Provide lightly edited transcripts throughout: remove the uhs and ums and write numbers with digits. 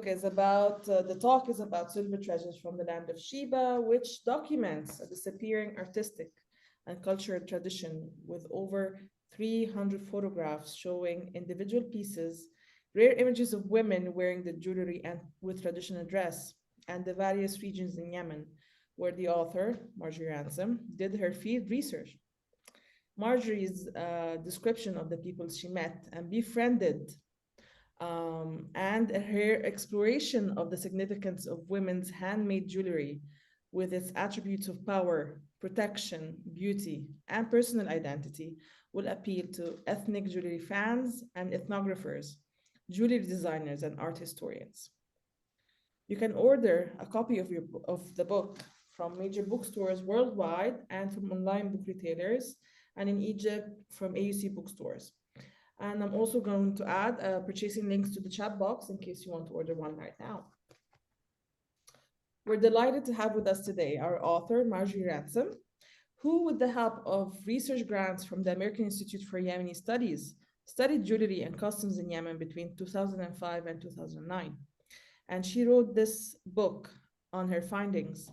the talk is about silver treasures from the land of Sheba, which documents a disappearing artistic and cultural tradition with over 300 photographs showing individual pieces, rare images of women wearing the jewelry and with traditional dress, and the various regions in Yemen, where the author, Marjorie Ransom, did her field research. Marjorie's description of the people she met and befriended, and her exploration of the significance of women's handmade jewelry with its attributes of power, protection, beauty, and personal identity will appeal to ethnic jewelry fans and ethnographers, jewelry designers, and art historians. You can order a copy of the book from major bookstores worldwide and from online book retailers, and in Egypt from AUC bookstores. And I'm also going to add purchasing links to the chat box in case you want to order one right now. We're delighted to have with us today our author, Marjorie Ransom, who, with the help of research grants from the American Institute for Yemeni Studies, studied jewelry and customs in Yemen between 2005 and 2009. And she wrote this book on her findings.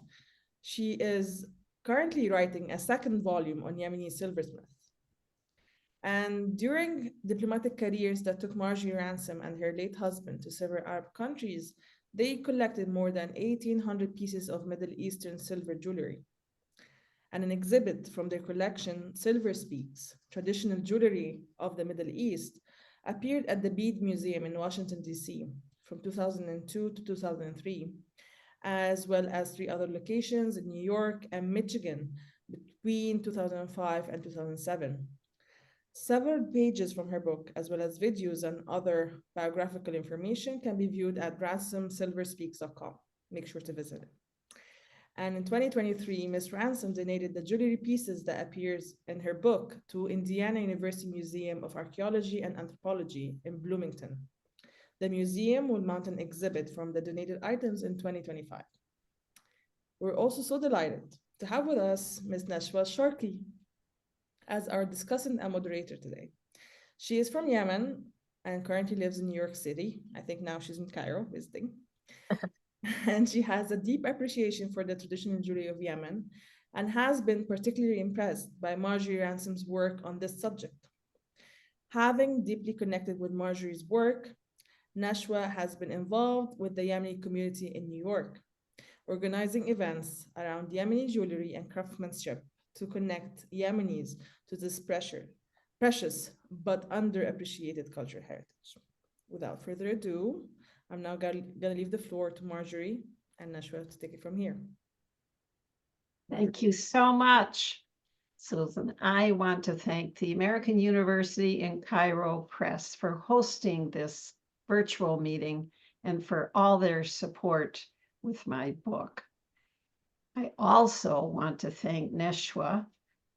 She is currently writing a second volume on Yemeni silversmiths. And during diplomatic careers that took Marjorie Ransom and her late husband to several Arab countries, they collected more than 1,800 pieces of Middle Eastern silver jewelry. And an exhibit from their collection, Silver Speaks, Traditional Jewelry of the Middle East, appeared at the Bead Museum in Washington, D.C. from 2002 to 2003, as well as 3 other locations in New York and Michigan between 2005 and 2007. Several pages from her book, as well as videos and other biographical information, can be viewed at ransomsilverspeaks.com. Make sure to visit it. And in 2023, Ms. Ransom donated the jewelry pieces that appears in her book to Indiana University Museum of Archaeology and Anthropology in Bloomington. The museum will mount an exhibit from the donated items in 2025. We're also so delighted to have with us Ms. Nashwa Alsharki as our discussant and moderator today. She is from Yemen and currently lives in New York City. I think now she's in Cairo visiting. And she has a deep appreciation for the traditional jewelry of Yemen and has been particularly impressed by Marjorie Ransom's work on this subject. Having deeply connected with Marjorie's work, Nashwa has been involved with the Yemeni community in New York, organizing events around Yemeni jewelry and craftsmanship to connect Yemenis to this precious but underappreciated cultural heritage. Without further ado, I'm now going to leave the floor to Marjorie and Nashwa to take it from here. Thank you so much, Susan. I want to thank the American University in Cairo Press for hosting this virtual meeting and for all their support with my book. I also want to thank Nashwa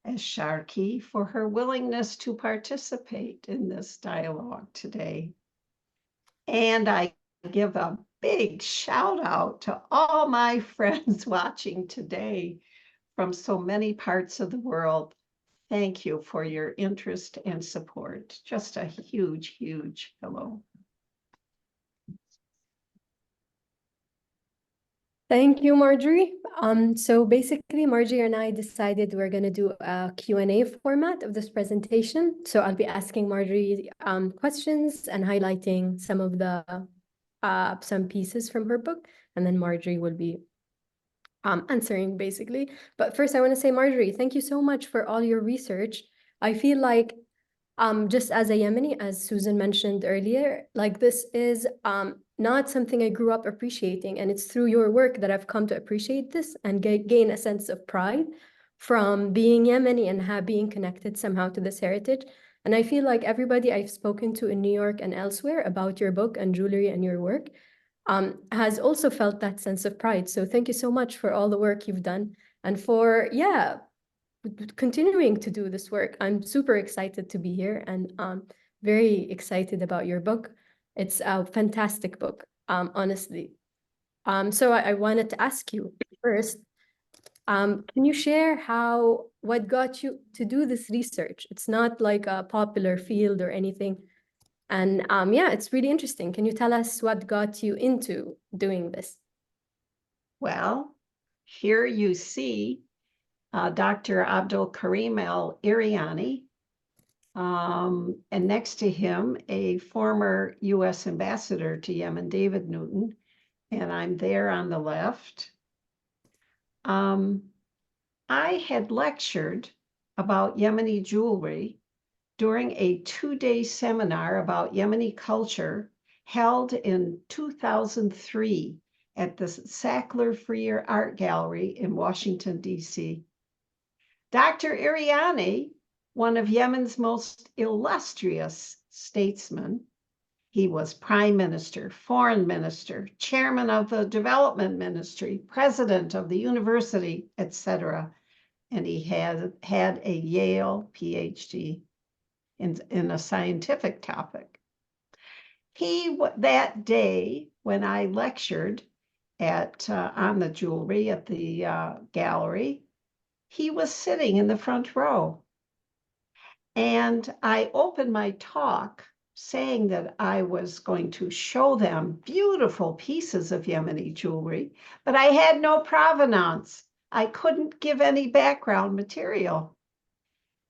Alsharki for her willingness to participate in this dialogue today. And I give a big shout out to all my friends watching today from so many parts of the world. Thank you for your interest and support. Just a huge, huge hello. Thank you, Marjorie. So basically, Marjorie and I decided we're going to do a Q&A format of this presentation. So I'll be asking Marjorie questions and highlighting some of the some pieces from her book, and then Marjorie will be answering basically. But first, I want to say, Marjorie, thank you so much for all your research. I feel like just as a Yemeni, as Susan mentioned earlier, like this is not something I grew up appreciating. And it's through your work that I've come to appreciate this and gain a sense of pride from being Yemeni and being connected somehow to this heritage. And I feel like everybody I've spoken to in New York and elsewhere about your book and jewelry and your work has also felt that sense of pride. So thank you so much for all the work you've done and for, continuing to do this work. I'm super excited to be here and very excited about your book. It's a fantastic book, honestly. So I wanted to ask you first, can you share what got you to do this research? It's not like a popular field or anything. And yeah, it's really interesting. Can you tell us what got you into doing this? Well, here you see Dr. Abdul Karim Al Iriani, and next to him, a former U.S. ambassador to Yemen, David Newton, and I'm there on the left. I had lectured about Yemeni jewelry during a 2-day seminar about Yemeni culture held in 2003 at the Sackler Freer Art Gallery in Washington, D.C. Dr. Iriani, one of Yemen's most illustrious statesmen, he was prime minister, foreign minister, chairman of the development ministry, president of the university, etc. And he had a Yale PhD in a scientific topic. That day when I lectured on the jewelry at the gallery, he was sitting in the front row. And I opened my talk saying that I was going to show them beautiful pieces of Yemeni jewelry, but I had no provenance. I couldn't give any background material.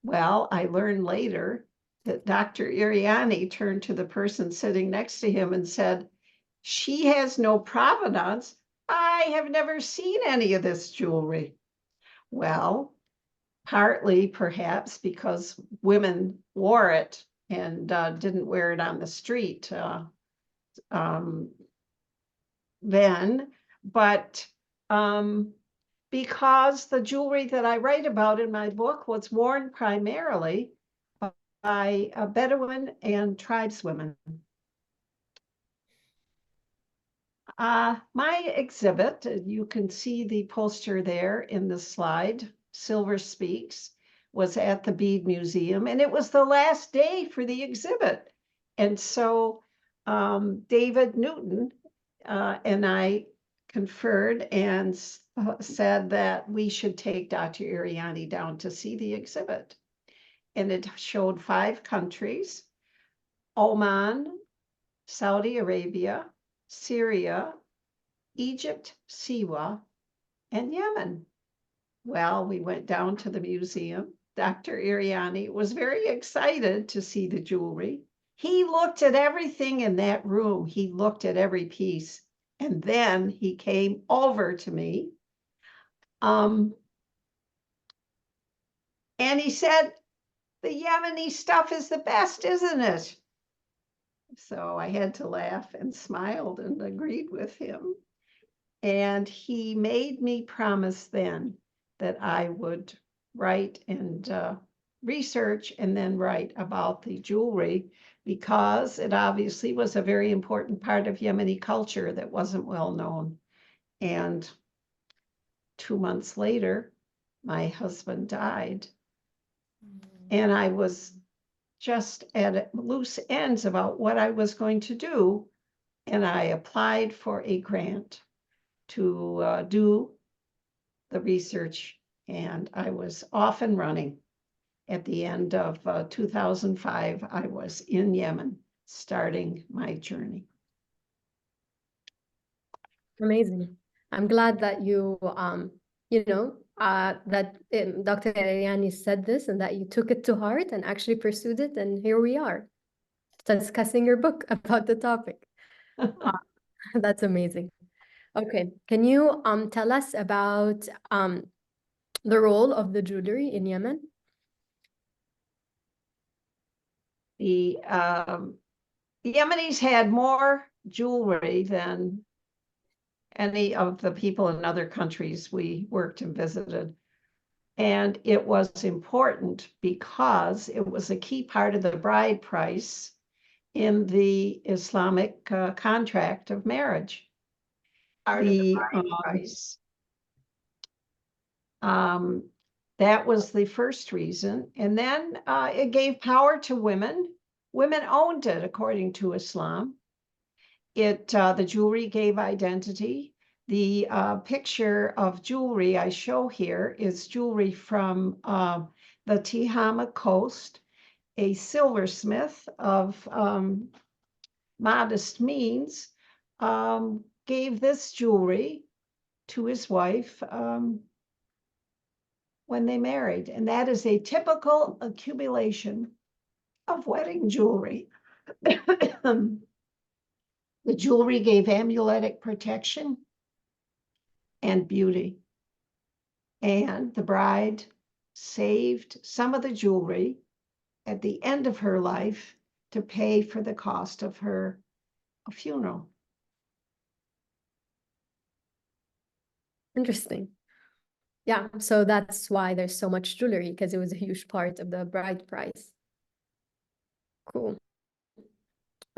Well, I learned later that Dr. Iriani turned to the person sitting next to him and said, "She has no provenance. I have never seen any of this jewelry." Well, partly perhaps because women wore it and didn't wear it on the street then, but because the jewelry that I write about in my book was worn primarily by Bedouin and tribeswomen. My exhibit, you can see the poster there in the slide, Silver Speaks, was at the Bead Museum, and it was the last day for the exhibit. And so David Newton and I conferred and said that we should take Dr. Iriani down to see the exhibit. And it showed 5 countries: Oman, Saudi Arabia, Syria, Egypt, Siwa, and Yemen. Well, we went down to the museum. Dr. Iriani was very excited to see the jewelry. He looked at everything in that room. He looked at every piece. And then he came over to me. And he said, "The Yemeni stuff is the best, isn't it?" So I had to laugh and smiled and agreed with him. And he made me promise then that I would write and research and then write about the jewelry, because it obviously was a very important part of Yemeni culture that wasn't well known. And 2 months later, my husband died. And I was just at loose ends about what I was going to do. And I applied for a grant to do the research, and I was off and running. At the end of 2005, I was in Yemen, starting my journey. Amazing. I'm glad that you, that Dr. Iriani said this and that you took it to heart and actually pursued it. And here we are discussing your book about the topic. That's amazing. Okay. Can you tell us about the role of the jewelry in Yemen? The Yemenis had more jewelry than any of the people in other countries we worked and visited. And it was important because it was a key part of the bride price in the Islamic contract of marriage. That was the first reason. And then it gave power to women. Women owned it according to Islam. The jewelry gave identity. The picture of jewelry I show here is jewelry from the Tihama coast. a silversmith of modest means, gave this jewelry to his wife when they married. And that is a typical accumulation of wedding jewelry. The jewelry gave amuletic protection and beauty. And the bride saved some of the jewelry at the end of her life to pay for the cost of her funeral. Interesting. Yeah, so that's why there's so much jewelry, because it was a huge part of the bride price. Cool.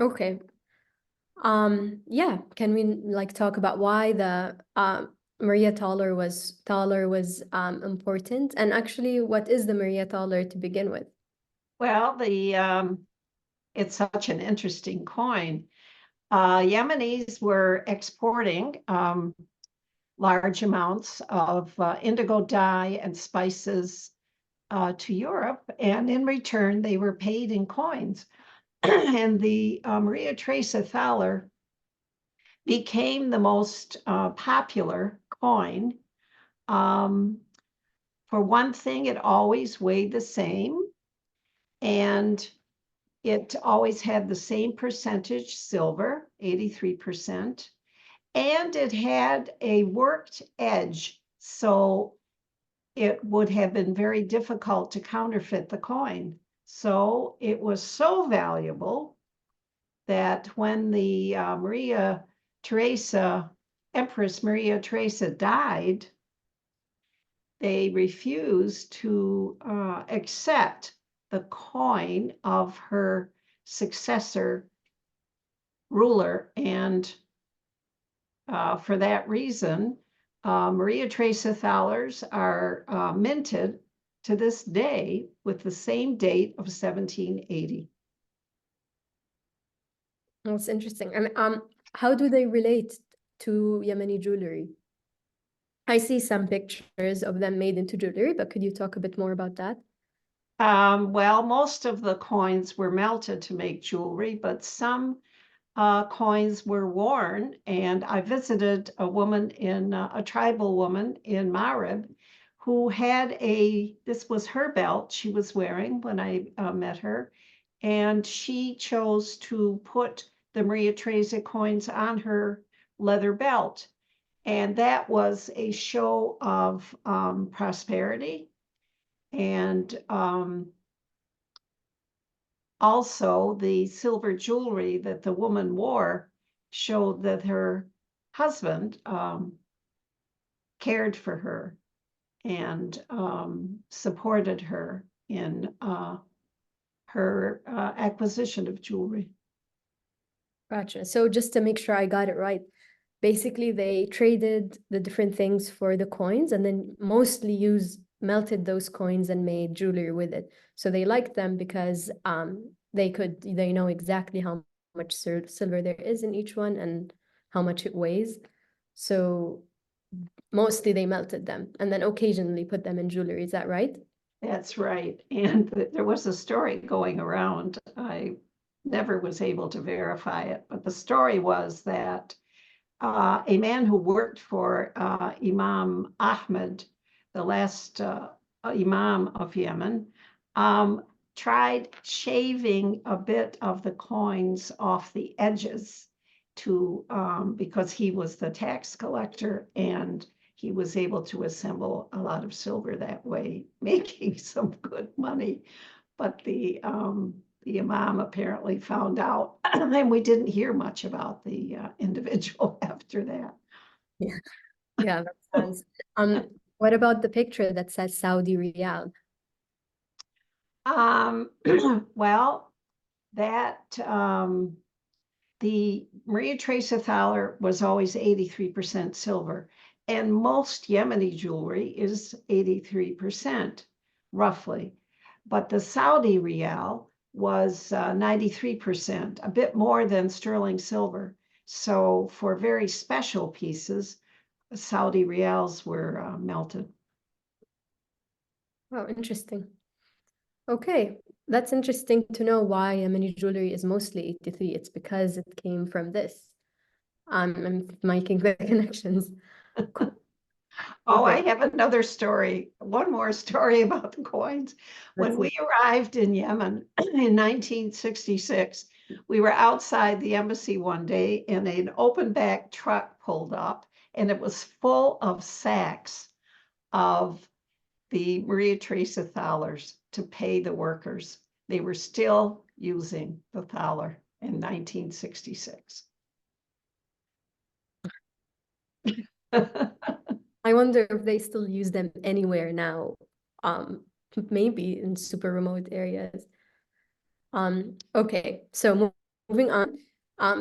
Okay. Yeah, can we like talk about why the Maria thaler was important, and actually what is the Maria thaler to begin with? Well, it's such an interesting coin. Yemenis were exporting large amounts of indigo dye and spices to Europe, and in return they were paid in coins. And the Maria Theresa thaler became the most popular coin. For one thing, it always weighed the same, and it always had the same percentage silver, 83%, and it had a worked edge, so it would have been very difficult to counterfeit the coin. So it was so valuable that when the Empress Maria Theresa died, they refused to accept the coin of her successor ruler. And for that reason, Maria Theresa thalers are minted to this day with the same date of 1780. That's interesting. And how do they relate to Yemeni jewelry? I see some pictures of them made into jewelry, but could you talk a bit more about that? Well, most of the coins were melted to make jewelry, but some coins were worn. And I visited a woman a tribal woman in Marib who had this was her belt she was wearing when I met her. And she chose to put the Maria Theresa coins on her leather belt. And that was a show of prosperity. And also the silver jewelry that the woman wore showed that her husband cared for her and supported her in her acquisition of jewelry. Gotcha. So just to make sure I got it right, basically they traded the different things for the coins and then mostly melted those coins and made jewelry with it. So they liked them because they know exactly how much silver there is in each one and how much it weighs. So mostly they melted them and then occasionally put them in jewelry. Is that right? That's right. And there was a story going around. I never was able to verify it, but the story was that a man who worked for Imam Ahmed, the last Imam of Yemen, tried shaving a bit of the coins off the edges because he was the tax collector, and he was able to assemble a lot of silver that way, making some good money. But the Imam apparently found out, and we didn't hear much about the individual after that. Yeah, yeah, that sounds. What about the picture that says Saudi Riyal? Well, that the Maria Theresa thaler was always 83% silver, and most Yemeni jewelry is 83%, roughly. But the Saudi Riyal was 93%, a bit more than sterling silver. So for very special pieces, Saudi Riyals were melted. Oh, interesting. Okay, That's interesting to know why Yemeni jewelry is mostly 83. It's because it came from this. I'm making the connections. Cool. Oh, I Okay, have another story, one more story about the coins. When let's we see. arrived in Yemen in 1966, we were outside the embassy one day and an open back truck pulled up and it was full of sacks of the Maria Theresa thalers to pay the workers. They were still using the thaler in 1966. I wonder if they still use them anywhere now. Maybe in super remote areas. Okay, so moving on.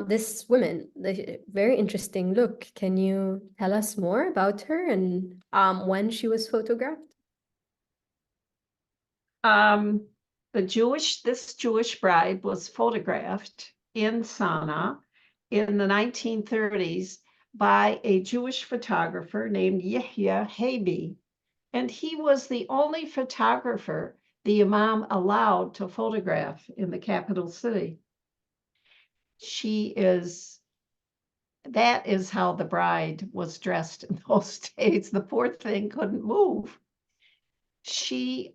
This woman, the very interesting look. Can you tell us more about her and when she was photographed? This Jewish bride was photographed in Sana'a in the 1930s by a Jewish photographer named Yehya Habi. And he was the only photographer the Imam allowed to photograph in the capital city. That is how the bride was dressed in those days. The poor thing couldn't move. She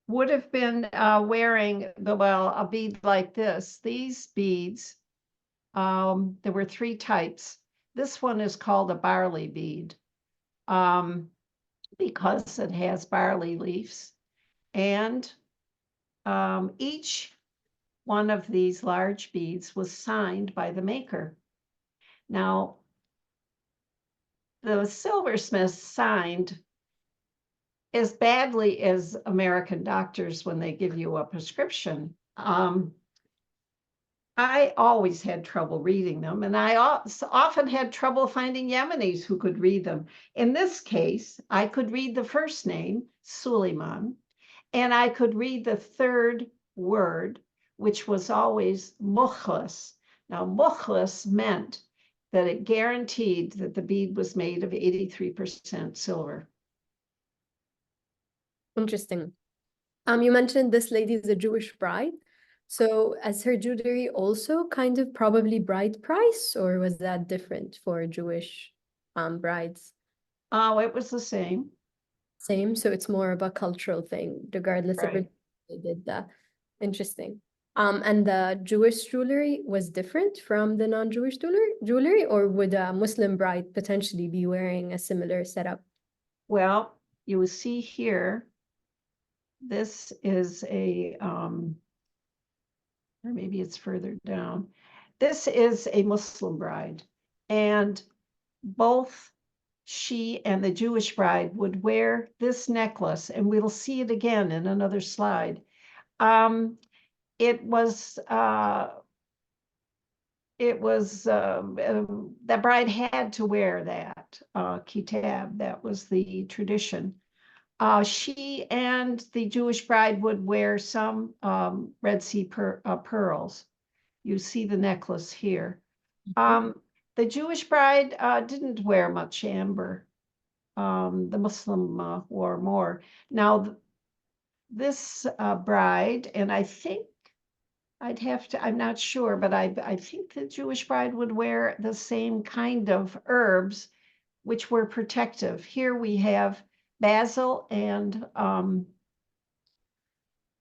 would have been wearing a bead like this. These beads, there were three types. This one is called a barley bead because it has barley leaves. And each one of these large beads was signed by the maker. Now, the silversmiths signed as badly as American doctors when they give you a prescription. I always had trouble reading them, and I often had trouble finding Yemenis who could read them. In this case, I could read the first name, Suleiman, and I could read the third word, which was always mukhlis. Now, mukhlis meant that it guaranteed that the bead was made of 83% silver. Interesting. You mentioned this lady is a Jewish bride. So as her jewelry also kind of probably bride price, or was that different for Jewish brides? Oh, it was the same. Same, so it's more of a cultural thing, regardless of Right. they did that. Interesting. And the Jewish jewelry was different from the non-Jewish jewelry, or would a Muslim bride potentially be wearing a similar setup? Well, you will see here, this is or maybe it's further down. This is a Muslim bride, and both she and the Jewish bride would wear this necklace, and we'll see it again in another slide. It was the bride had to wear that kitab. That was the tradition. She and the Jewish bride would wear some Red Sea pearls. You see the necklace here. The Jewish bride didn't wear much amber. The Muslim wore more. Now, this bride, and I think I'm not sure, but I think the Jewish bride would wear the same kind of herbs, which were protective. Here we have basil and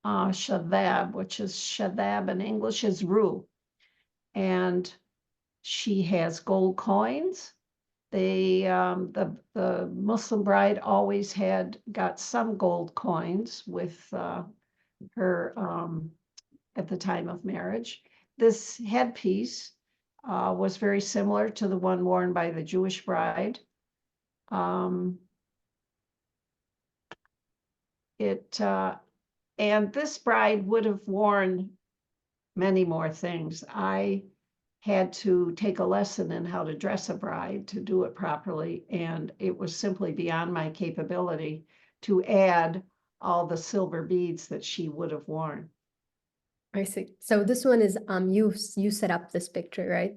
shadab, which is shadab in English is rue. And she has gold coins. The Muslim bride always got some gold coins with her at the time of marriage. This headpiece was very similar to the one worn by the Jewish bride. And this bride would have worn many more things. I had to take a lesson in how to dress a bride to do it properly, and it was simply beyond my capability to add all the silver beads that she would have worn. I see. So this one is you set up this picture, right?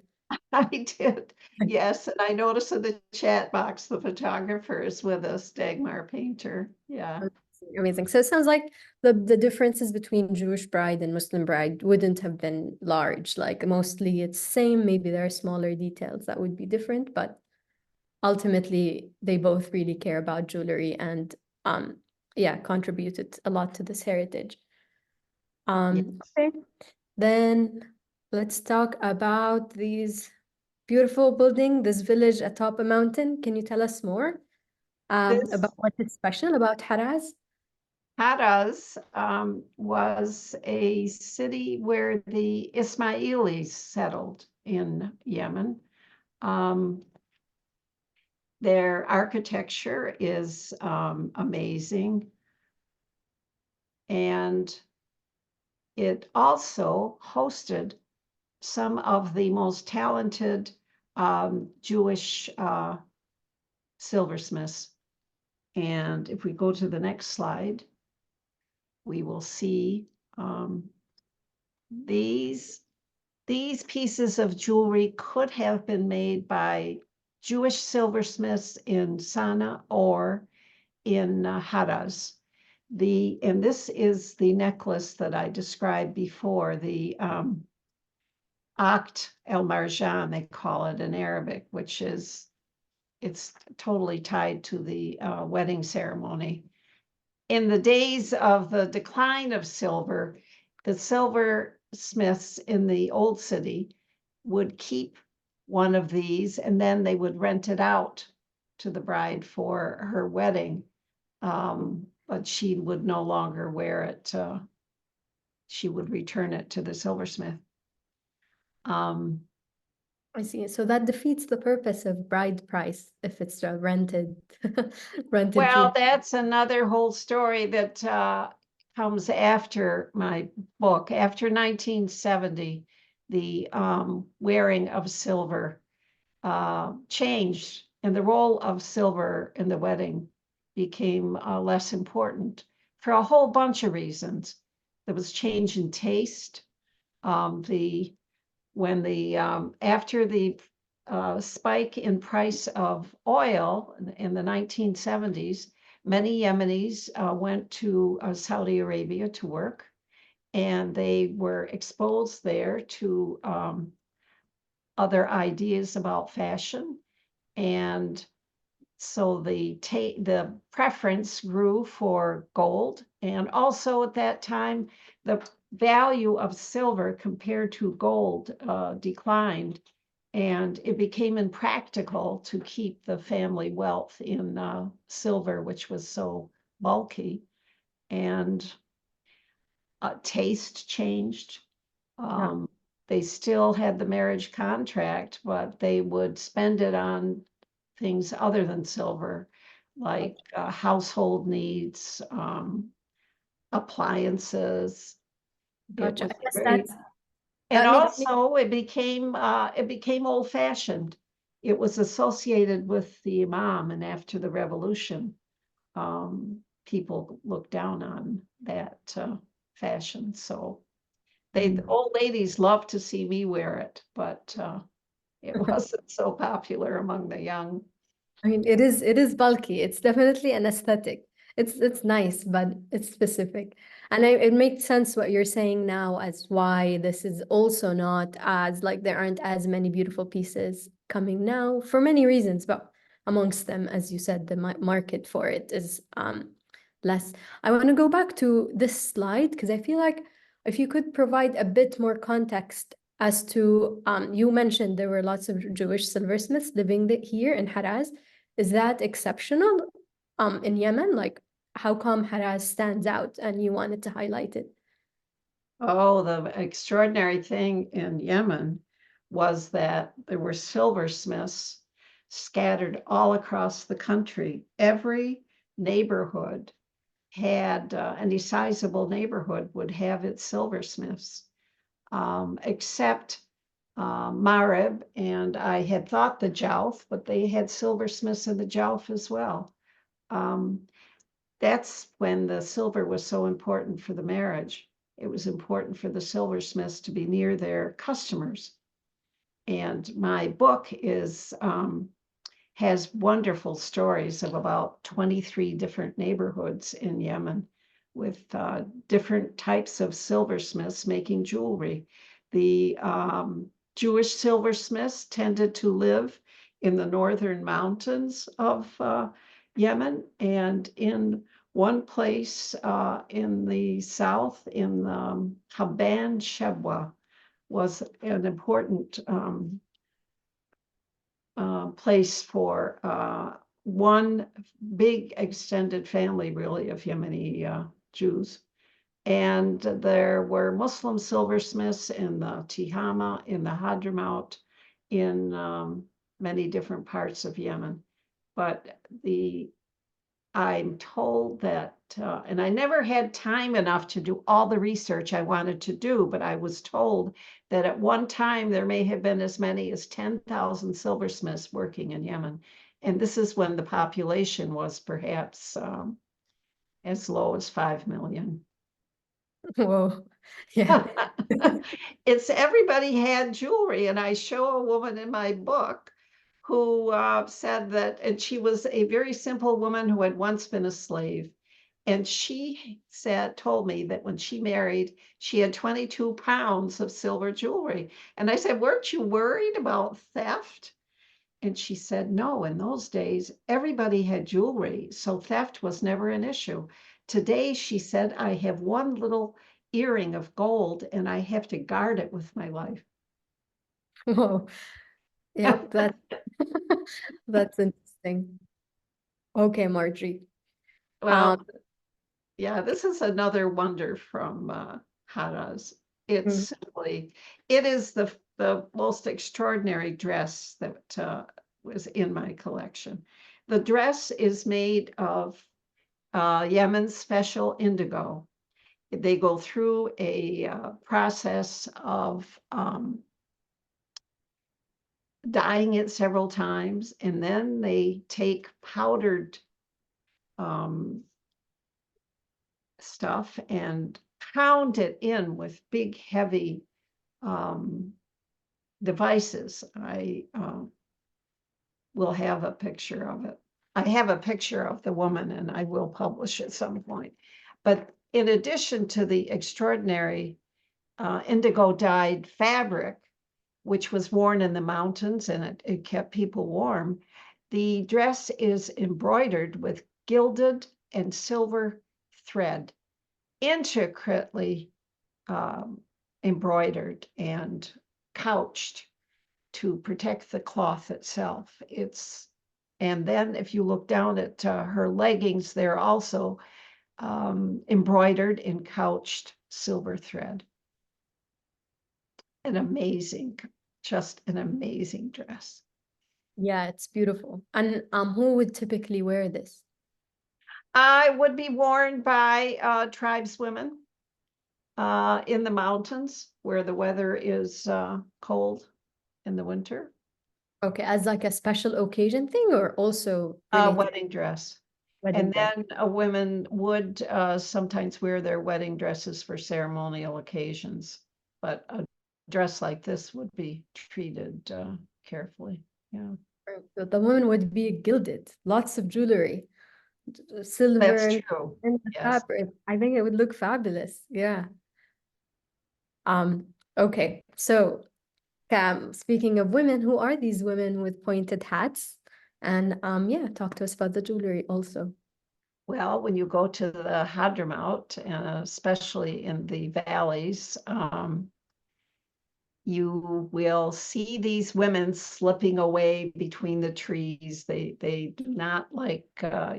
I did, yes, and I noticed in the chat box the photographer is with us, Dagmar Painter. Yeah. Amazing. So it sounds like the differences between Jewish bride and Muslim bride wouldn't have been large. Like mostly it's same. Maybe there are smaller details that would be different, but ultimately they both really care about jewelry and yeah, contributed a lot to this heritage. Okay. Then let's talk about these beautiful building, this village atop a mountain. Can you tell us more about what is special about Haraz? Haraz was a city where the Ismailis settled in Yemen. Their architecture is amazing. And it also hosted some of the most talented Jewish silversmiths. And if we go to the next slide, we will see these pieces of jewelry could have been made by Jewish silversmiths in Sana'a or in Haraz. And this is the necklace that I described before, the Aqd el Marjan, they call it in Arabic, which is, it's totally tied to the wedding ceremony. In the days of the decline of silver, the silversmiths in the old city would keep one of these and then they would rent it out to the bride for her wedding. But she would no longer wear it. She would return it to the silversmith. I see. So that defeats the purpose of bride price if it's rented. rented Well, jewelry. that's another whole story that comes after my book. After 1970, the wearing of silver changed, and the role of silver in the wedding became less important for a whole bunch of reasons. There was change in taste. After the spike in price of oil in the 1970s, many Yemenis went to Saudi Arabia to work, and they were exposed there to other ideas about fashion. And so the preference grew for gold. And also at that time, the value of silver compared to gold declined. And it became impractical to keep the family wealth in silver, which was so bulky. And taste changed. They still had the marriage contract, but they would spend it on things other than silver, like household needs, appliances. Gotcha. It I guess very, and that makes me also it became old-fashioned. It was associated with the imam, and after the revolution, people looked down on that fashion. So the old ladies love to see me wear it, but it wasn't so popular among the young. I mean, it is bulky. It's definitely an aesthetic. It's nice, but it's specific. And it makes sense what you're saying now as why this is also not as like there aren't as many beautiful pieces coming now for many reasons, but amongst them, as you said, the market for it is less. I want to go back to this slide because I feel like if you could provide a bit more context as to you mentioned there were lots of Jewish silversmiths living here in Haraz. Is that exceptional in Yemen? Like, how come Haraz stands out and you wanted to highlight it? Oh, the extraordinary thing in Yemen was that there were silversmiths scattered all across the country. Every neighborhood had, any sizable neighborhood would have its silversmiths, except Marib, and I had thought the Jowf, but they had silversmiths in the Jowf as well. That's when the silver was so important for the marriage. It was important for the silversmiths to be near their customers. And my book has wonderful stories of about 23 different neighborhoods in Yemen with different types of silversmiths making jewelry. The Jewish silversmiths tended to live in the northern mountains of Yemen, and in one place in the south, in Land Sheba, was an important place for one big extended family, really, of Yemeni Jews. And there were Muslim silversmiths in the Tihama, in the Hadramaut, in many different parts of Yemen. But I'm told that, and I never had time enough to do all the research I wanted to do, but I was told that at one time there may have been as many as 10,000 silversmiths working in Yemen. And this is when the population was perhaps as low as 5 million. Whoa. Yeah. It's everybody had jewelry, and I show a woman in my book who said that, and she was a very simple woman who had once been a slave. And she told me that when she married, she had 22 pounds of silver jewelry. And I said, weren't you worried about theft? And she said, no, in those days, everybody had jewelry, so theft was never an issue. Today, she said, I have one little earring of gold and I have to guard it with my life. Whoa. Yep, that's interesting. Okay, Marjorie. Well, yeah, this is another wonder from Haraz. It's simply, it is the most extraordinary dress that was in my collection. The dress is made of Yemen's special indigo. They go through a process of dyeing it several times, and then they take powdered stuff and pound it in with big, heavy devices. I will have a picture of it. I have a picture of the woman, and I will publish at some point. But in addition to the extraordinary indigo dyed fabric, which was worn in the mountains and it kept people warm, the dress is embroidered with gilded and silver thread, intricately embroidered and couched to protect the cloth itself. And then if you look down at her leggings, they're also embroidered in couched silver thread. Just an amazing dress. Yeah, it's beautiful. And who would typically wear this? It would be worn by tribeswomen in the mountains where the weather is cold in the winter. Okay, as like a special occasion thing, or also A related wedding dress. wedding dress? Then women would sometimes wear their wedding dresses for ceremonial occasions, but a dress like this would be treated carefully. Yeah, So the woman would be gilded, lots of jewelry, silver that's true. and the Yes. fabric. I think it would look fabulous. Yeah. Okay, so speaking of women, who are these women with pointed hats? And yeah, talk to us about the jewelry also. Well, when you go to the Hadramaut, especially in the valleys, you will see these women slipping away between the trees. They do not like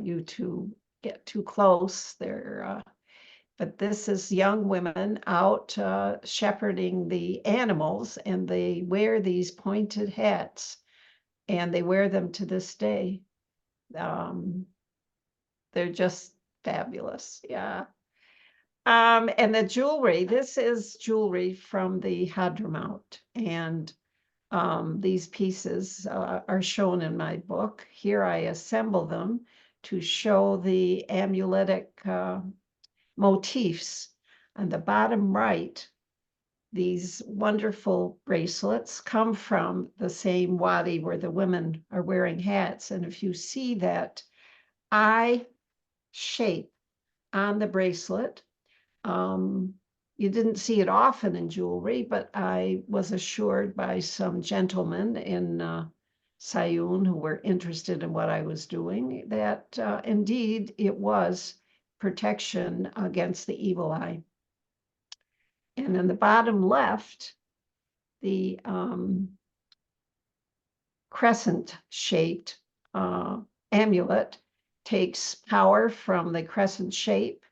you to get too close. But this is young women out shepherding the animals, and they wear these pointed hats, and they wear them to this day. They're just fabulous. Yeah. And the jewelry, this is jewelry from the Hadramaut. And these pieces are shown in my book. Here I assemble them to show the amuletic motifs. On the bottom right these wonderful bracelets come from the same wadi where the women are wearing hats. And if you see that eye shape on the bracelet, you didn't see it often in jewelry, but I was assured by some gentlemen in Sayun who were interested in what I was doing that indeed it was protection against the evil eye. And in the bottom left, the crescent-shaped amulet takes power from the crescent shape,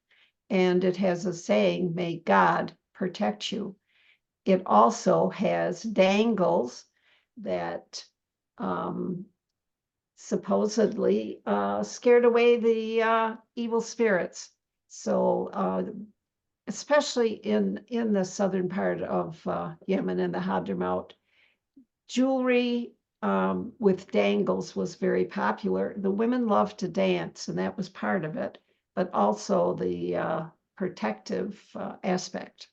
and it has a saying, "May God protect you." It also has dangles that supposedly scared away the evil spirits. So especially in the southern part of Yemen and the Hadramaut, jewelry with dangles was very popular. The women loved to dance, and that was part of it, but also the protective aspect.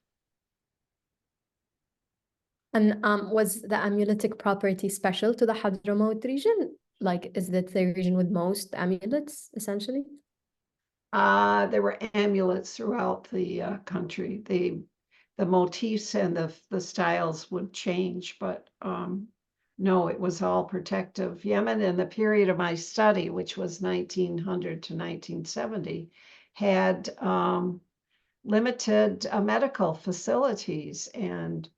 And was the amuletic property special to the Hadramaut region? Like, is that the region with most amulets, essentially? There were amulets throughout the country. The motifs and the styles would change, but no, it was all protective. Yemen, in the period of my study, which was 1900 to 1970, had limited medical facilities, and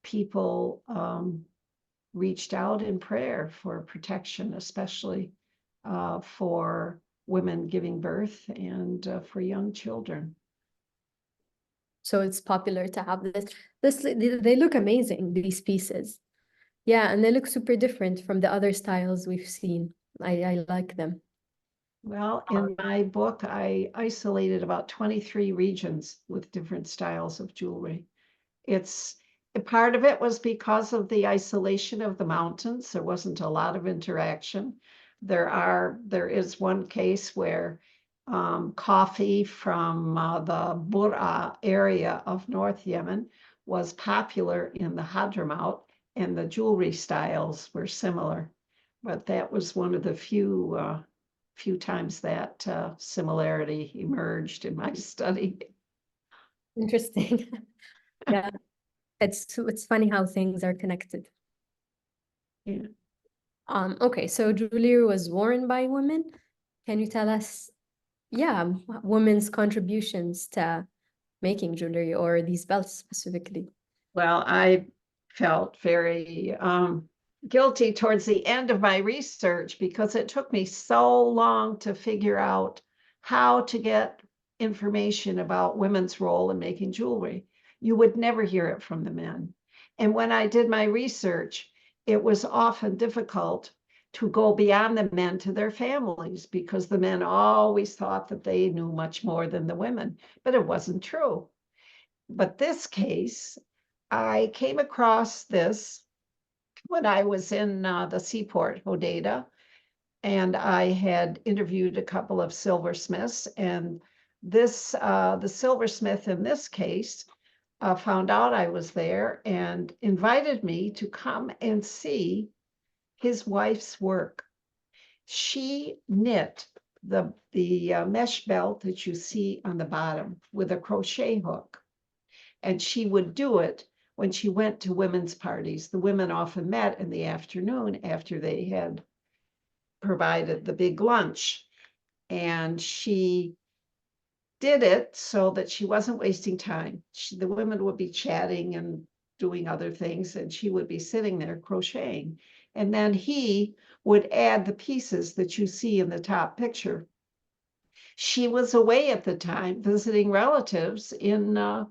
people reached out in prayer for protection, especially for women giving birth and for young children. So it's popular to have this. They look amazing, these pieces. Yeah, and they look super different from the other styles we've seen. I like them. Well, in my book, I isolated about 23 regions with different styles of jewelry. Part of it was because of the isolation of the mountains. There wasn't a lot of interaction. There is one case where coffee from the Bur'a area of North Yemen was popular in the Hadramaut, and the jewelry styles were similar. But that was one of the few times that similarity emerged in my study. Interesting. Yeah, it's funny how things are connected. Yeah. Okay, so jewelry was worn by women. Can you tell us, yeah, women's contributions to making jewelry or these belts specifically? Well, I felt very guilty towards the end of my research because it took me so long to figure out how to get information about women's role in making jewelry. You would never hear it from the men. And when I did my research, it was often difficult to go beyond the men to their families because the men always thought that they knew much more than the women, but it wasn't true. But this case, I came across this when I was in the seaport, Hodeidah, and I had interviewed a couple of silversmiths, and the silversmith in this case found out I was there and invited me to come and see his wife's work. She knit the mesh belt that you see on the bottom with a crochet hook. And she would do it when she went to women's parties. The women often met in the afternoon after they had provided the big lunch. And she did it so that she wasn't wasting time. The women would be chatting and doing other things, and she would be sitting there crocheting. And then he would add the pieces that you see in the top picture. She was away at the time visiting relatives in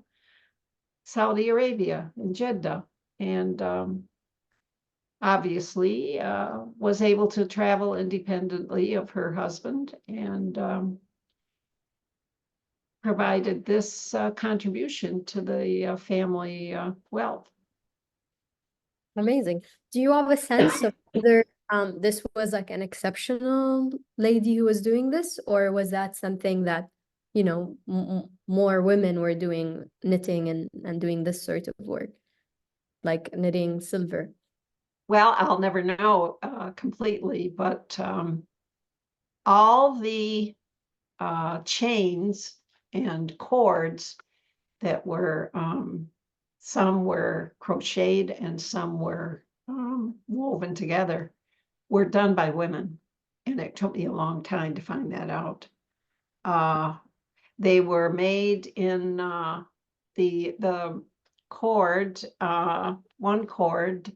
Saudi Arabia, in Jeddah, and obviously was able to travel independently of her husband and provided this contribution to the family wealth. Amazing. Do you have a sense of whether this was like an exceptional lady who was doing this, or was that something that, you know, more women were doing knitting and doing this sort of work, like knitting silver? Well, I'll never know completely, but all the chains and cords that were, some were crocheted and some were woven together, were done by women. And it took me a long time to find that out. They were made in the cord, one cord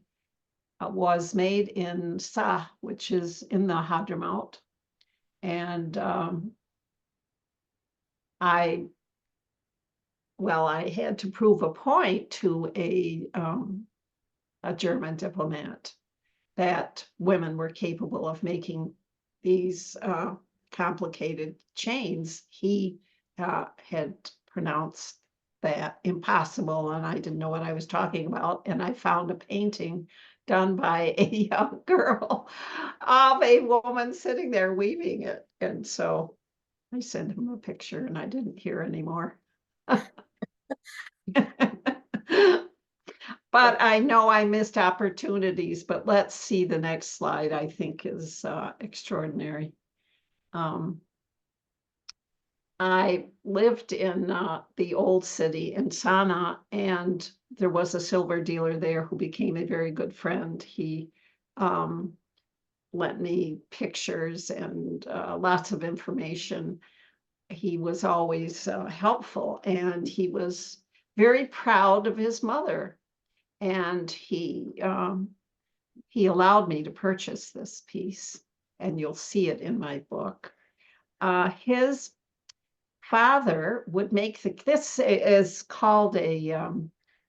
was made in Sa, which is in the Hadramaut. And I had to prove a point to a German diplomat that women were capable of making these complicated chains. He had pronounced that impossible, and I didn't know what I was talking about. And I found a painting done by a young girl of a woman sitting there weaving it. And so I sent him a picture, and I didn't hear anymore. But I know I missed opportunities, but let's see the next slide, I think is extraordinary. I lived in the old city in Sana'a, and there was a silver dealer there who became a very good friend. He lent me pictures and lots of information. He was always helpful, and he was very proud of his mother. And he allowed me to purchase this piece, and you'll see it in my book. His father would make this is called a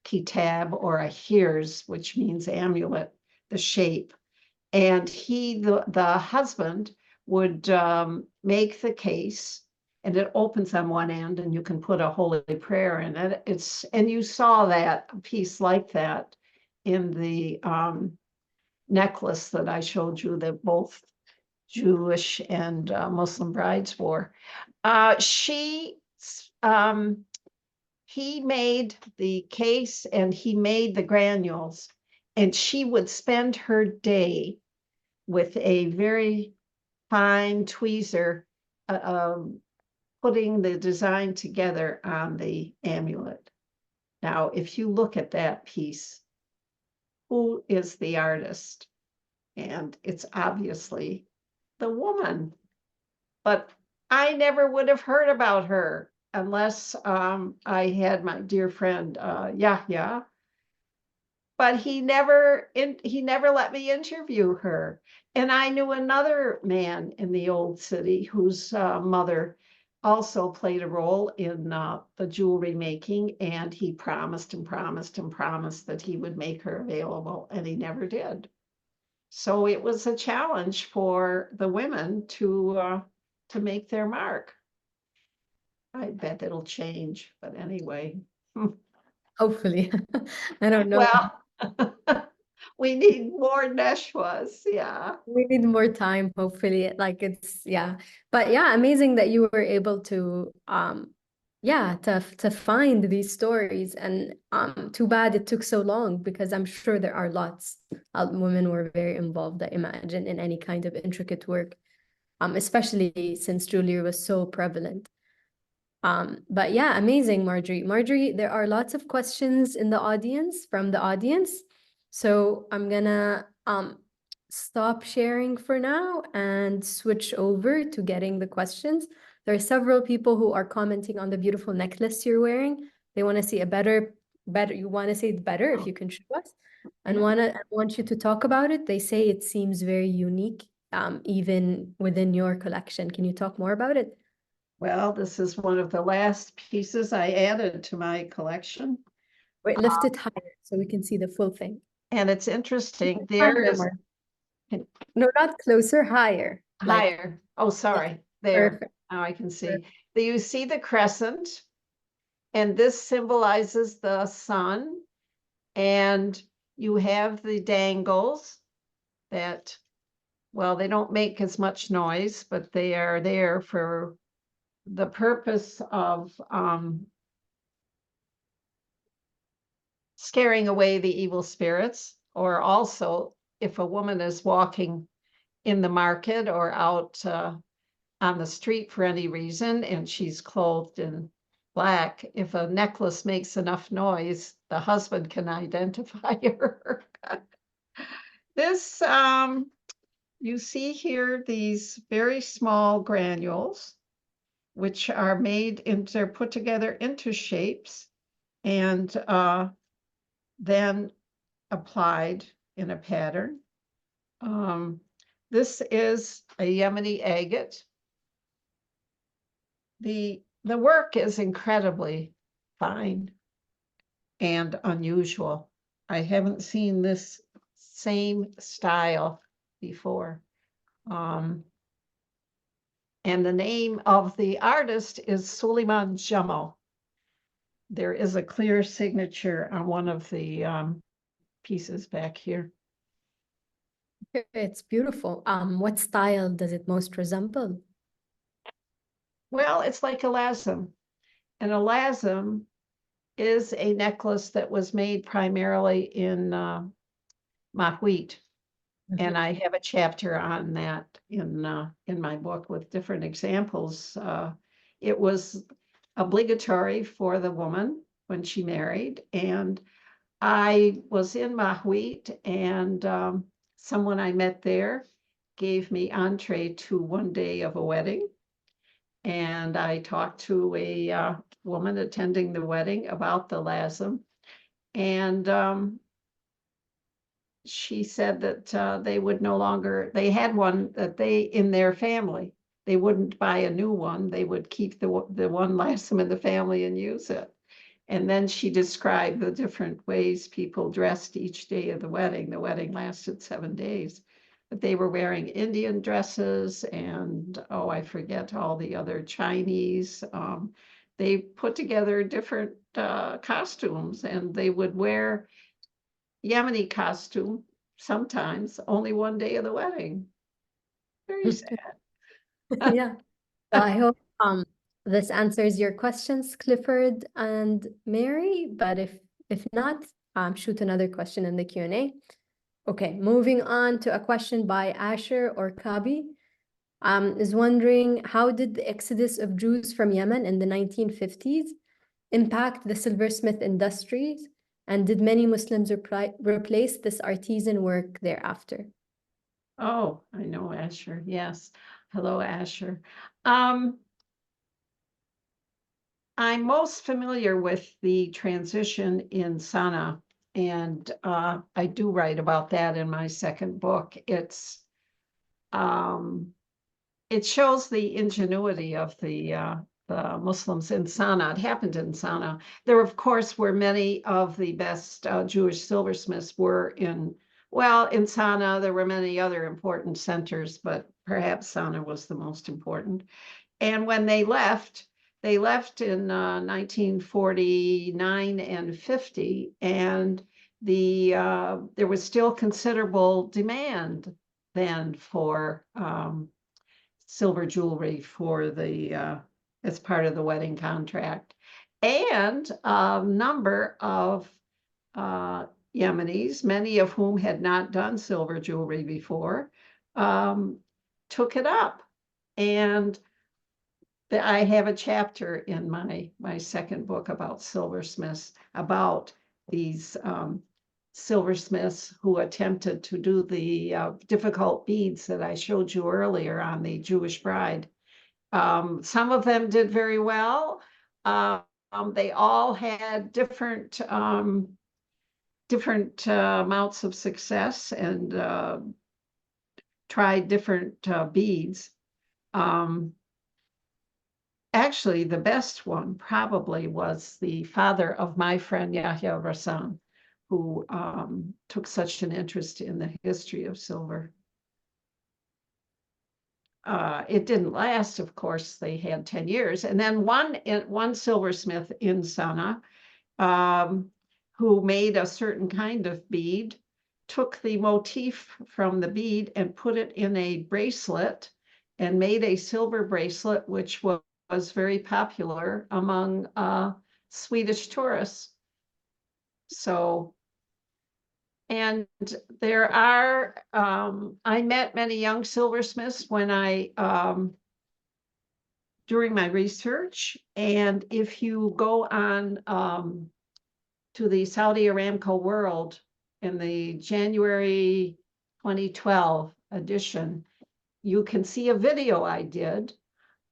kitab or a hears, which means amulet, the shape. And the husband would make the case, and it opens on one end, and you can put a holy prayer in it. And you saw that piece like that in the necklace that I showed you that both Jewish and Muslim brides wore. He made the case and he made the granules, and she would spend her day with a very fine tweezer putting the design together on the amulet. Now, if you look at that piece, who is the artist? And it's obviously the woman. But I never would have heard about her unless I had my dear friend Yahya. But he never let me interview her. And I knew another man in the old city whose mother also played a role in the jewelry making, and he promised and promised and promised that he would make her available, and he never did. So it was a challenge for the women to make their mark. I bet it'll change, but anyway. Hopefully. I don't know. Well, we need more Nashwas, yeah. We need more time, hopefully. Like yeah. But yeah, amazing that you were able to to find these stories. And too bad it took so long, because I'm sure there are lots of women who are very involved, I imagine, in any kind of intricate work, especially since jewelry was so prevalent. But yeah, amazing, Marjorie. Marjorie, there are lots of questions in the audience, from the audience. So I'm gonna stop sharing for now and switch over to getting the questions. There are several people who are commenting on the beautiful necklace you're wearing. They want to see a better, you want to say it better if you can show us, and want you to talk about it. They say it seems very unique, even within your collection. Can you talk more about it? Well, this is one of the last pieces I added to my collection. Wait, lift it higher so we can see the full thing. And it's interesting. Higher, no, not closer, higher. Higher. Oh, sorry. There. Perfect. Now I can see. Perfect. You see the crescent, and this symbolizes the sun. And you have the dangles that, well, they don't make as much noise, but they are there for the purpose of scaring away the evil spirits, or also if a woman is walking in the market or out on the street for any reason and she's clothed in black, if a necklace makes enough noise, the husband can identify her. This, you see here these very small granules, which are they're put together into shapes and then applied in a pattern. This is a Yemeni agate. The work is incredibly fine and unusual. I haven't seen this same style before. And the name of the artist is Suleiman Jamal. There is a clear signature on one of the pieces back here. It's beautiful. What style does it most resemble? Well, it's like a lazim. And a lazim is a necklace that was made primarily in Mahuit. And I have a chapter on that in my book with different examples. It was obligatory for the woman when she married. And I was in Mahuit, and someone I met there gave me entree to one day of a wedding. And I talked to a woman attending the wedding about the lazim. And she said that they would no longer, they had one that in their family, they wouldn't buy a new one. They would keep the one lazim in the family and use it. And then she described the different ways people dressed each day of the wedding. The wedding lasted 7 days. But they were wearing Indian dresses and, oh, I forget all the other Chinese. They put together different costumes, and they would wear Yemeni costume sometimes only one day of the wedding. Very sad. Yeah. So I hope this answers your questions, Clifford and Mary. But if not, shoot another question in the Q&A. Okay, moving on to a question by Asher or Kabi. Is wondering, how did the exodus of Jews from Yemen in the 1950s impact the silversmith industries? And did many Muslims replace this artisan work thereafter? Oh, I know Asher. Yes. Hello, Asher. I'm most familiar with the transition in Sana'a, and I do write about that in my second book. It shows the ingenuity of the Muslims in Sana'a. It happened in Sana'a. There, of course, were many of the best Jewish silversmiths were in Sana'a. There were many other important centers, but perhaps Sana'a was the most important. And when they left in 1949 and 50, and there was still considerable demand then for silver jewelry for as part of the wedding contract. And a number of Yemenis, many of whom had not done silver jewelry before, took it up. And I have a chapter in my second book about silversmiths, about these silversmiths who attempted to do the difficult beads that I showed you earlier on the Jewish bride. Some of them did very well. They all had different amounts of success and tried different beads. Actually, the best one probably was the father of my friend Yahya Rassan, who took such an interest in the history of silver. It didn't last, of course. They had 10 years. And then one silversmith in Sana'a, who made a certain kind of bead, took the motif from the bead and put it in a bracelet and made a silver bracelet, which was was very popular among Swedish tourists. So, and there are, I met many young silversmiths when during my research. And if you go on to the Saudi Aramco World in the January 2012 edition, you can see a video I did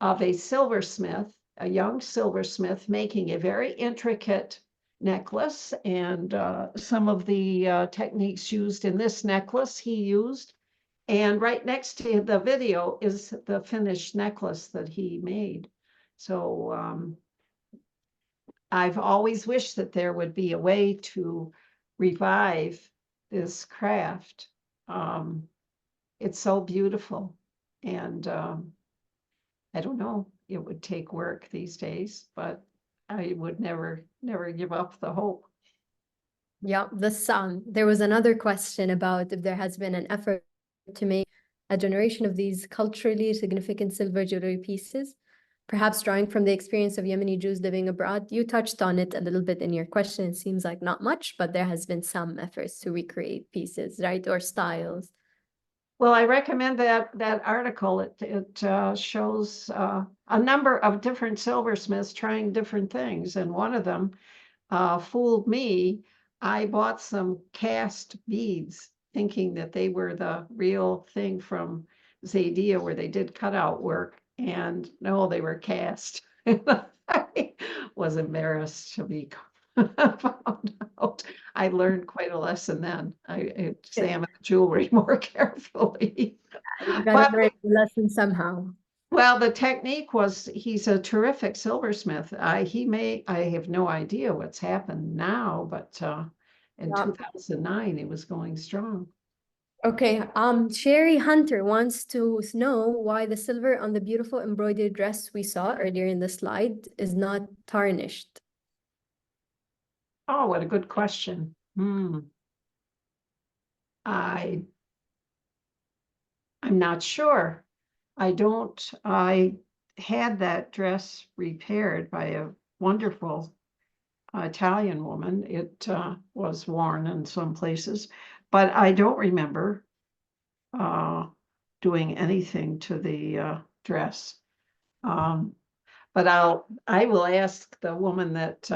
of a silversmith, a young silversmith, making a very intricate necklace. And some of the techniques used in this necklace he used. And right next to the video is the finished necklace that he made. So I've always wished that there would be a way to revive this craft. It's so beautiful. And I don't know, it would take work these days, but I would never give up the hope. Yeah, there was another question about if there has been an effort to make a generation of these culturally significant silver jewelry pieces, perhaps drawing from the experience of Yemeni Jews living abroad. You touched on it a little bit in your question. It seems like not much, but there has been some efforts to recreate pieces, right? Or styles. Well, I recommend that article. It shows a number of different silversmiths trying different things, and one of them fooled me. I bought some cast beads thinking that they were the real thing from Zaydia, where they did cutout work, and no, they were cast. I was embarrassed to be found out. I learned quite a lesson then. I examined the jewelry more carefully. You gotta learn the lesson somehow. Well, the technique was, he's a terrific silversmith. I have no idea what's happened now, but in 2009, it was going strong. Okay, Sherry Hunter wants to know why the silver on the beautiful embroidered dress we saw earlier in the slide is not tarnished. Oh, what a good question. I'm not sure. I had that dress repaired by a wonderful Italian woman. It was worn in some places, but I don't remember doing anything to the dress. But I will ask the woman that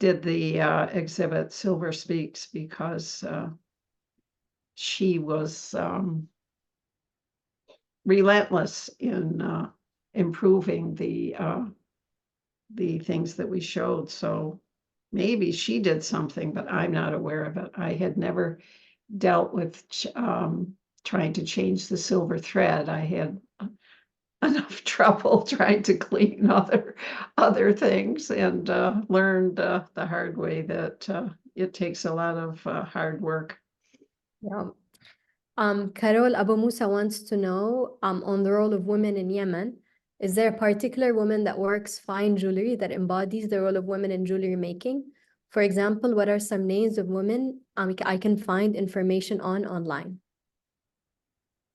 did the exhibit, Silver Speaks, because she was relentless in improving the things that we showed. So maybe she did something, but I'm not aware of it. I had never dealt with trying to change the silver thread. I had enough trouble trying to clean other things, and learned the hard way that it takes a lot of hard work. Yeah. Carol Abu Musa wants to know on the role of women in Yemen. Is there a particular woman that works fine jewelry that embodies the role of women in jewelry making? For example, what are some names of women I can find information on online?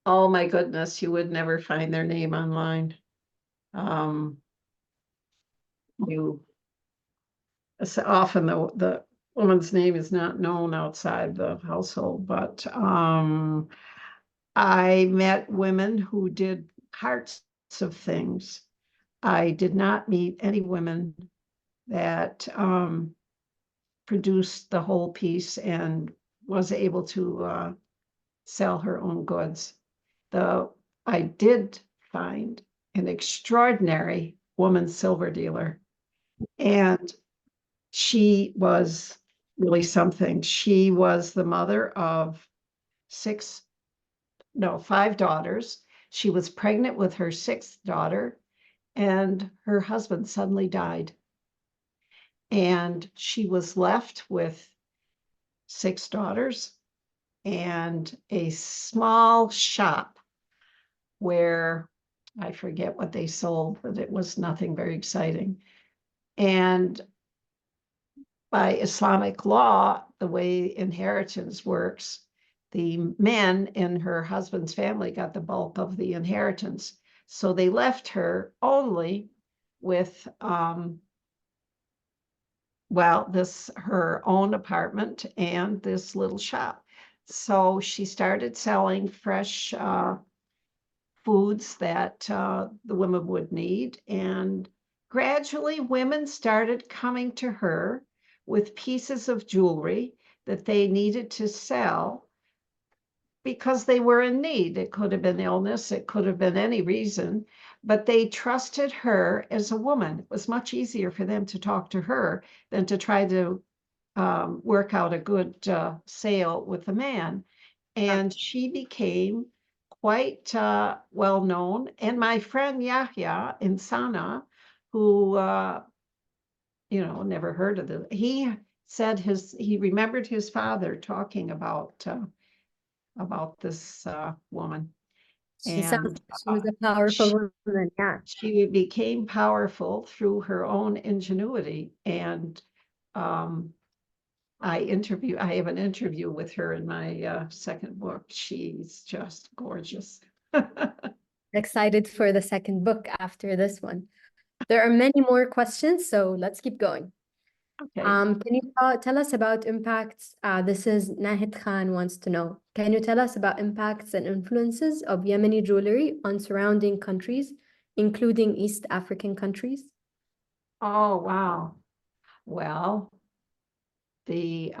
Oh my goodness, you would never find their name online. Often the woman's name is not known outside the household, but I met women who did parts of things. I did not meet any women that produced the whole piece and was able to sell her own goods. Though I did find an extraordinary woman silver dealer, and she was really something. She was the mother of 5 daughters. She was pregnant with her 6th daughter, and her husband suddenly died. And she was left with 6 daughters and a small shop where I forget what they sold, but it was nothing very exciting. And by Islamic law, the way inheritance works, the men in her husband's family got the bulk of the inheritance. So they left her only with, her own apartment and this little shop. So she started selling fresh foods that the women would need. And gradually, women started coming to her with pieces of jewelry that they needed to sell because they were in need. It could have been illness, it could have been any reason, but they trusted her as a woman. It was much easier for them to talk to her than to try to work out a good sale with a man. And she became quite well known. And my friend Yahya in Sana, who never heard of this, he said he remembered his father talking about this woman. She sounds And like she was a powerful woman, yeah. she became powerful through her own ingenuity. And I have an interview with her in my second book. She's just gorgeous. Excited for the second book after this one. There are many more questions, so let's keep going. Okay. Can you tell us about impacts? This is Nahid Khan wants to know. Can you tell us about impacts and influences of Yemeni jewelry on surrounding countries, including East African countries? Oh, wow. Well, the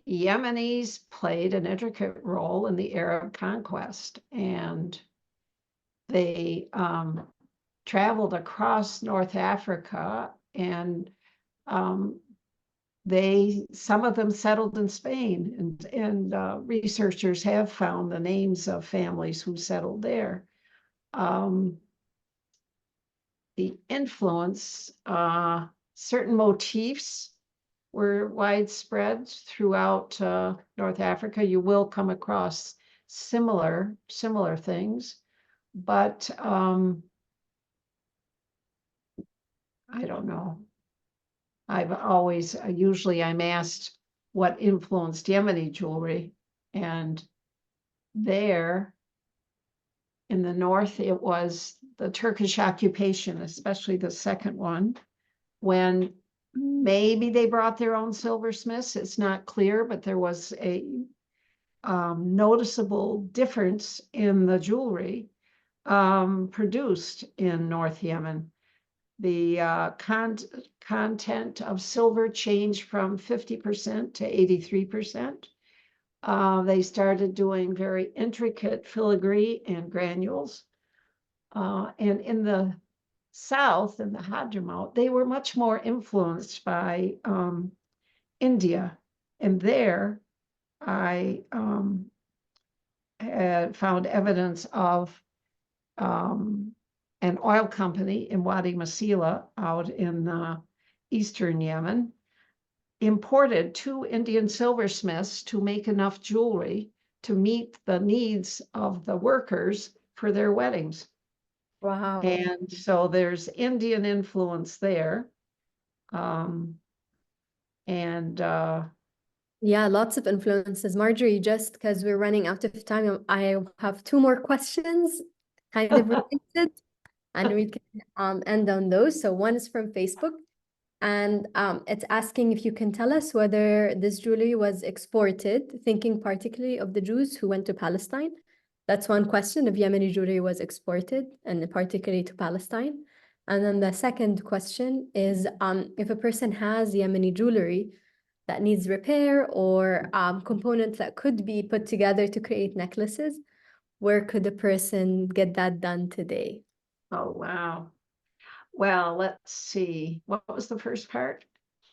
Yemenis played an intricate role in the Arab conquest, and they traveled across North Africa, and some of them settled in Spain, and researchers have found the names of families who settled there. The influence, certain motifs were widespread throughout North Africa. You will come across similar things, but I don't know. Usually I'm asked what influenced Yemeni jewelry, and there in the north, it was the Turkish occupation, especially the second one, when maybe they brought their own silversmiths. It's not clear, but there was a noticeable difference in the jewelry produced in North Yemen. The content of silver changed from 50% to 83%. They started doing very intricate filigree and granules. And in the south, in the Hadramaut, they were much more influenced by India. And there I had found evidence of an oil company in Wadi Masila out in eastern Yemen imported 2 Indian silversmiths to make enough jewelry to meet the needs of the workers for their weddings. Wow. And so there's Indian influence there. Yeah, lots of influences. Marjorie, just because we're running out of time, I have 2 more questions, kind of related, and we can end on those. So one is from Facebook, and it's asking if you can tell us whether this jewelry was exported, thinking particularly of the Jews who went to Palestine. That's one question, if Yemeni jewelry was exported, and particularly to Palestine. And then the second question is if a person has Yemeni jewelry that needs repair or components that could be put together to create necklaces, where could a person get that done today? Oh, wow. Well, let's see. What was the first part?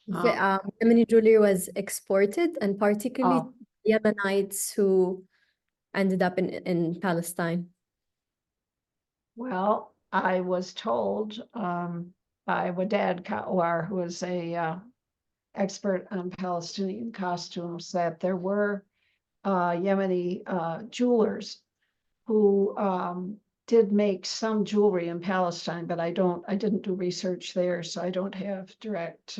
Yemeni jewelry was exported, and particularly Yemenites who ended up in Palestine. Well, I was told by Wadad Kawar, who is a expert on Palestinian costumes, that there were Yemeni jewelers who did make some jewelry in Palestine, but I didn't do research there, so I don't have direct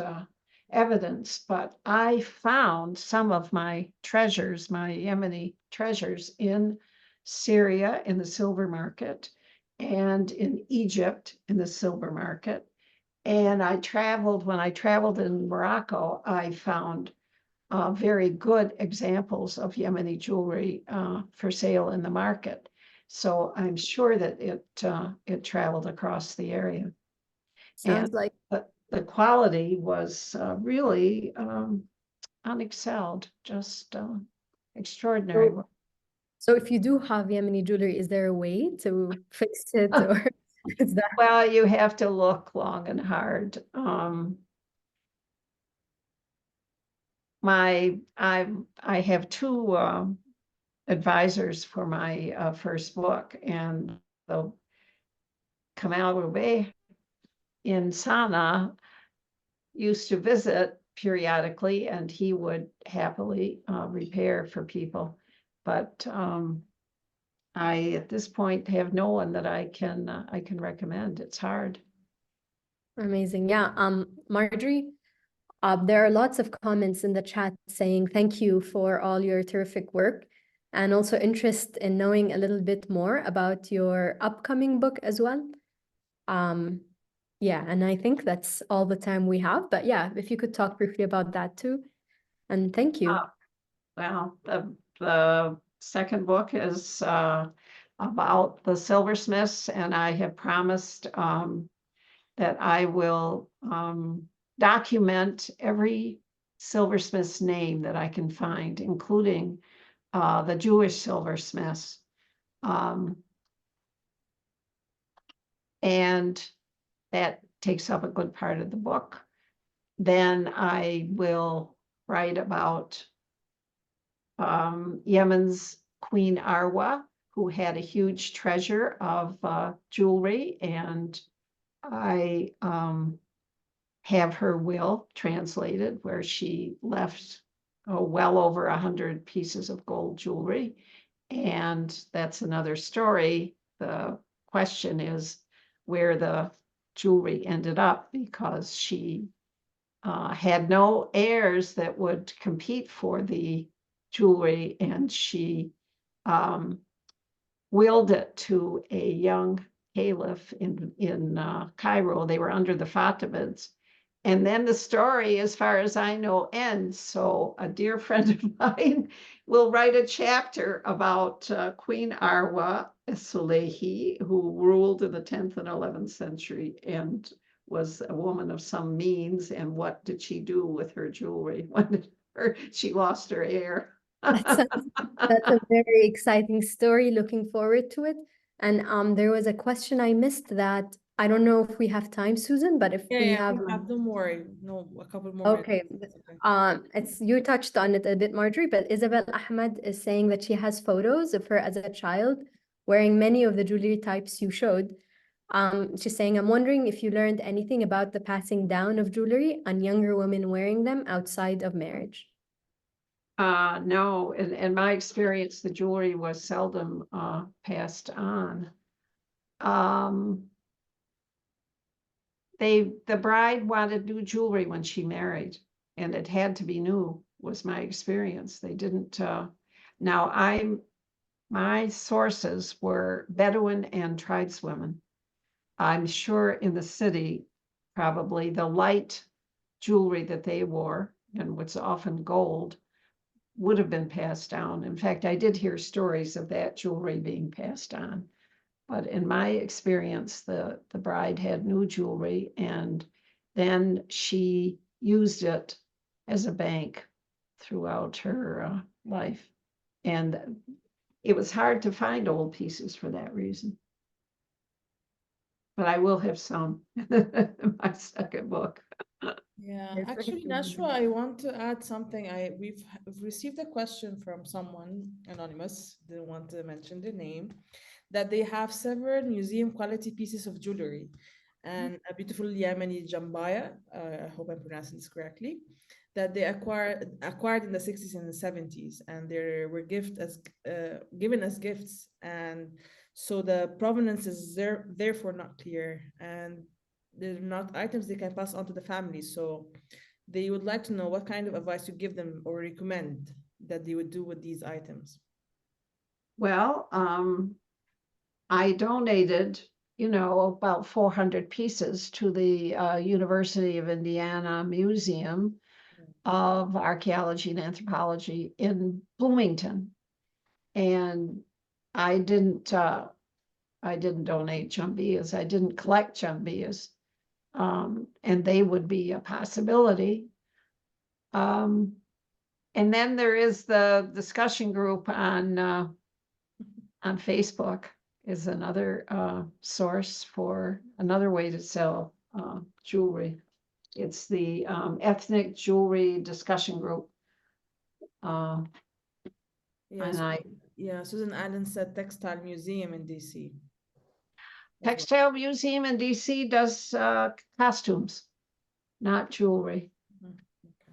evidence. But I found some of my treasures, my Yemeni treasures, in Syria in the silver market, and in Egypt in the silver market. And when I traveled in Morocco, I found very good examples of Yemeni jewelry for sale in the market. So I'm sure that it traveled across the area. Sounds like. The quality was really unexcelled, just extraordinary. So if you do have Yemeni jewelry, is there a way to fix it, or is that? Well, you have to look long and hard. I have two advisors for my first book, and the Kamal Rubey in Sana used to visit periodically, and he would happily repair for people. But I, at this point, have no one that I can recommend. It's hard. Amazing. Yeah. Marjorie, there are lots of comments in the chat saying thank you for all your terrific work, and also interest in knowing a little bit more about your upcoming book as well. Yeah, and I think that's all the time we have. But yeah, if you could talk briefly about that too. And thank you. Well, the second book is about the silversmiths, and I have promised that I will document every silversmith's name that I can find, including the Jewish silversmiths. And that takes up a good part of the book. Then I will write about Yemen's Queen Arwa, who had a huge treasure of jewelry, and I have her will translated, where she left well over 100 pieces of gold jewelry. And that's another story. The question is where the jewelry ended up, because she had no heirs that would compete for the jewelry, and she willed it to a young caliph in Cairo. They were under the Fatimids. And then the story, as far as I know, ends. So a dear friend of mine will write a chapter about Queen Arwa Sulehi, who ruled in the 10th and 11th century and was a woman of some means. And what did she do with her jewelry when she lost her heir? That's a very exciting story. Looking forward to it. And there was a question I missed that I don't know if we have time, Susan, but if we have. Don't worry. No, a couple more Okay. minutes. It's you touched on it a bit, Marjorie, but Isabel Ahmed is saying that she has photos of her as a child wearing many of the jewelry types you showed. She's saying, I'm wondering if you learned anything about the passing down of jewelry and younger women wearing them outside of marriage. No, in my experience, the jewelry was seldom passed on. The bride wanted new jewelry when she married, and it had to be new, was my experience. They didn't. Now my sources were Bedouin and tribeswomen. I'm sure in the city, probably the light jewelry that they wore, and what's often gold, would have been passed down. In fact, I did hear stories of that jewelry being passed on. But in my experience, the bride had new jewelry, and then she used it as a bank throughout her life. And it was hard to find old pieces for that reason. But I will have some in my second book. Yeah, actually, Nashwa, I want to add something. We've received a question from someone anonymous, didn't want to mention their name, that they have several museum quality pieces of jewelry and a beautiful Yemeni jambaya, I hope I'm pronouncing this correctly, that they acquired in the 60s and the 70s, and they were given as gifts, and so the provenance is therefore not clear, and they're not items they can pass on to the family. So they would like to know what kind of advice you give them or recommend that they would do with these items. Well, I donated, about 400 pieces to the University of Indiana Museum of Archaeology and Anthropology in Bloomington. And I didn't donate jambias. I didn't collect jambias. And they would be a possibility. And then there is the discussion group on Facebook is another source for another way to sell jewelry. It's the ethnic jewelry discussion group. Yes. And Yeah, Susan Allen said Textile Museum in DC. Textile Museum in DC does costumes, not jewelry. Okay.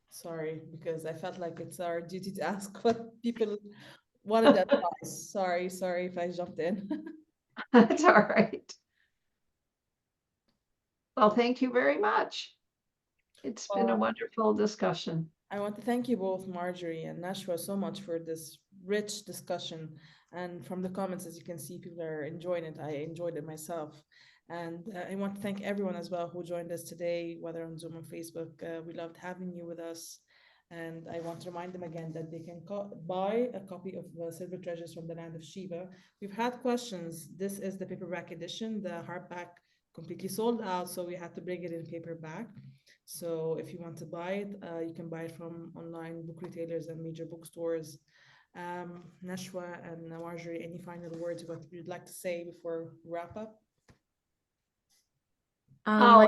Sorry, because I felt like it's our duty to ask what people wanted advice. Sorry if I jumped in. That's all right. Well, thank you very much. It's been a wonderful discussion. I want to thank you both, Marjorie and Nashwa, so much for this rich discussion. And from the comments, as you can see, people are enjoying it. I enjoyed it myself. And I want to thank everyone as well who joined us today, whether on Zoom or Facebook. We loved having you with us. And I want to remind them again that they can buy a copy of Silver Treasures from the Land of Sheba. We've had questions. This is the paperback edition. The hardback completely sold out, so we had to bring it in paperback. So if you want to buy it, you can buy it from online book retailers and major bookstores. Nashwa and Marjorie, any final words what you'd like to say before we wrap up? I'll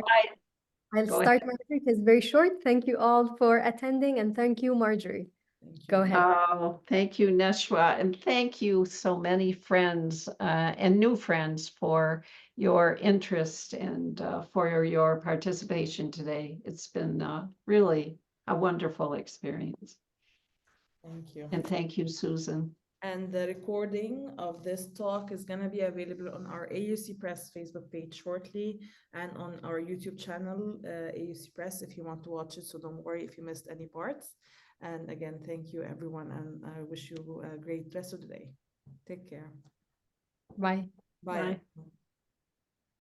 Go start my speech. It's very short. Thank you all for attending, and thank you, Marjorie. Thank you. Go ahead. Oh, thank you, Nashwa, and thank you so many friends and new friends for your interest and for your participation today. It's been really a wonderful experience. Thank you. And thank you, Susan. And the recording of this talk is going to be available on our AUC Press Facebook page shortly and on our YouTube channel, AUC Press, if you want to watch it. So don't worry if you missed any parts. And again, thank you, everyone. And I wish you a great rest of the day. Take care. Bye. Bye. Bye.